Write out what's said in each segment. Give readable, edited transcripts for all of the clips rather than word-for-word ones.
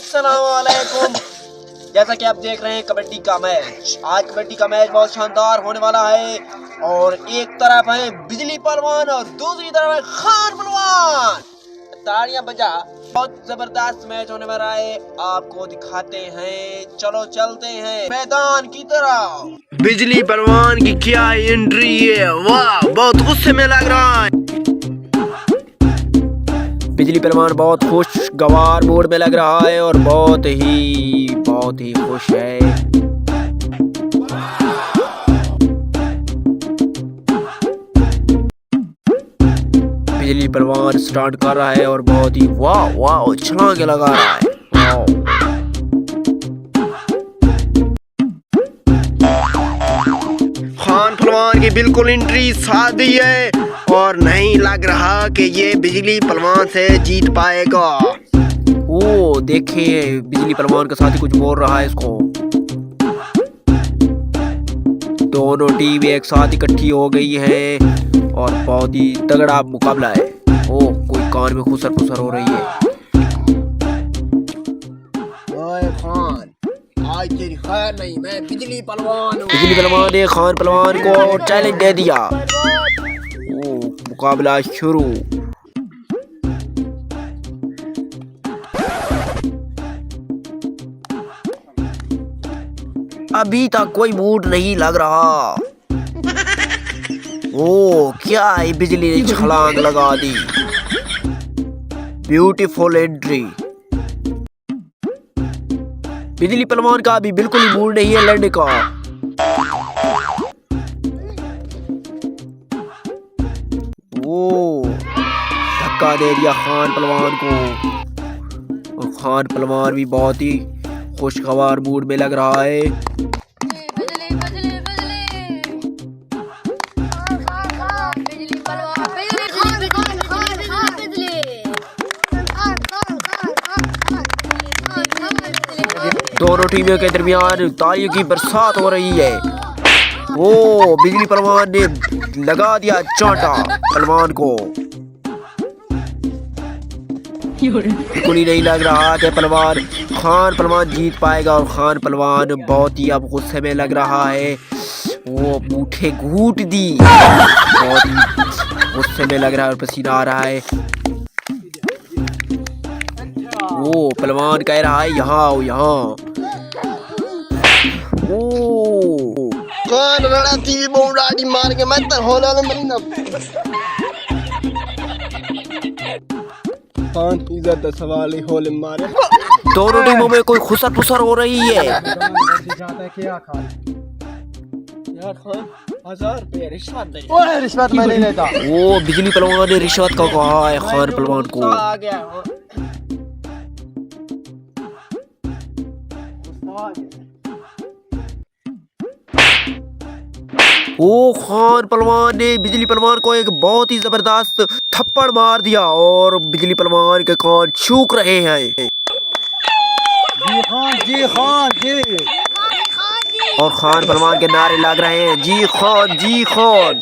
अस्सलामुअलैकुम। जैसा कि आप देख रहे हैं कबड्डी का मैच। आज कबड्डी का मैच बहुत शानदार होने वाला है और एक तरफ है बिजली पहलवान और दूसरी तरफ है खान पहलवान। तालियां बजा। बहुत जबरदस्त मैच होने वाला है, आपको दिखाते हैं। चलो चलते हैं मैदान की तरफ। बिजली पहलवान की क्या एंट्री है, वाह बहुत गुस्से में लग रहा है। बिजली पहलवान बहुत खुशगवार मूड में लग रहा है और बहुत ही खुश है। बिजली पहलवान स्टार्ट कर रहा है और बहुत ही वाह छलांगे लगा रहा है। खान पहलवान की बिल्कुल एंट्री सादी है और नहीं लग रहा कि ये बिजली पहलवान से जीत पाएगा। ओ देखिए, बिजली पहलवान का साथी कुछ बोल रहा है इसको। दोनों टीम एक साथ इकट्ठी हो गई है और बहुत ही तगड़ा मुकाबला है। ओ कोई कान में खुसर फुसर हो रही है। ओए खान, आज तेरी खैर नहीं, मैं बिजली पहलवान हूँ। बिजली पहलवान ने खान पहलवान को चैलेंज दे दिया। ओ मुकाबला शुरू। अभी तक कोई मूड नहीं लग रहा। ओ क्या है, बिजली ने छलांग लगा दी। Beautiful entry. बिजली पहलवान का अभी बिल्कुल ही मूड नहीं है लड़ने का। ओ धक्का दे दिया खान पहलवान को और खान पहलवान भी बहुत ही खुशगवार मूड में लग रहा है। दोनों टीमों के दरमियान तालियों की बरसात हो रही है। वो बिजली पहलवान ने लगा दिया चांटा पहलवान को। बिल्कुल ही नहीं लग रहा कि खान पहलवान जीत पाएगा और खान पहलवान बहुत ही अब गुस्से में लग रहा है। वो बूठे घूट दी, बहुत ही गुस्से में लग रहा है और पसीना आ रहा है। वो पहलवान कह रहा है यहाँ आओ यहाँ। खान बड़ा टीवी बोर्ड मार के मत होला मरी ना। खान की इज्जत का सवाल ही होले मारे। दोनों टीमों में कोई खुसर फुसर हो रही है। रिश्वत मैं नहीं लेता। वो बिजली पहलवान ने रिश्वत का कहा है खान पहलवान को। वो खान पहलवान ने बिजली पहलवान को एक बहुत ही जबरदस्त थप्पड़ मार दिया और बिजली पहलवान के कान सूख रहे हैं। जी खान जी। और खान पहलवान के नारे लग रहे हैं, जी खान जी खान।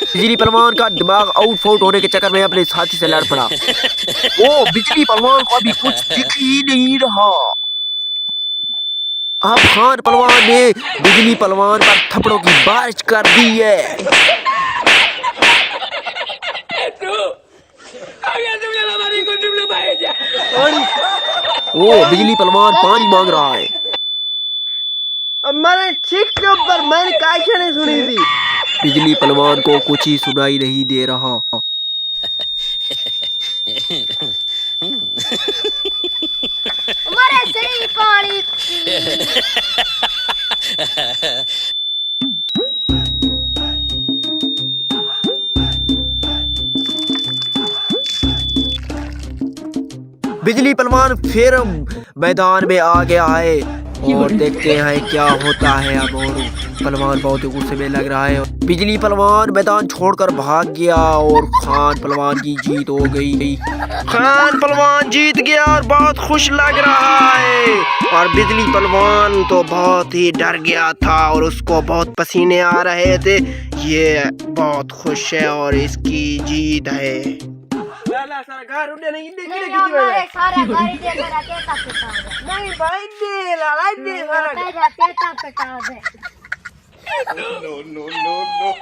बिजली पहलवान का दिमाग आउट होने के चक्कर में अपने साथी से लड़ पड़ा। ओ बिजली पहलवान को अभी कुछ दिख ही नहीं रहा। अब खान पहलवान ने बिजली पहलवान पर थप्पड़ों की बारिश कर दी है। ओ बिजली पहलवान पानी मांग रहा है। मैंने ठीक के ऊपर मैंने कैसे नहीं सुनी थी। बिजली पहलवान को कुछ ही सुनाई नहीं दे रहा। सही पानी। बिजली पहलवान फिर मैदान में आ गया है और देखते हैं क्या होता है अब। और पहलवान बहुत ही गुस्से में लग रहा है। बिजली पहलवान मैदान छोड़कर भाग गया और खान पहलवान की जीत हो गई। खान पहलवान जीत गया और बहुत खुश लग रहा है। और बिजली पहलवान तो बहुत ही डर गया था और उसको बहुत पसीने आ रहे थे। ये बहुत खुश है और इसकी जीत है। No, no, no, no.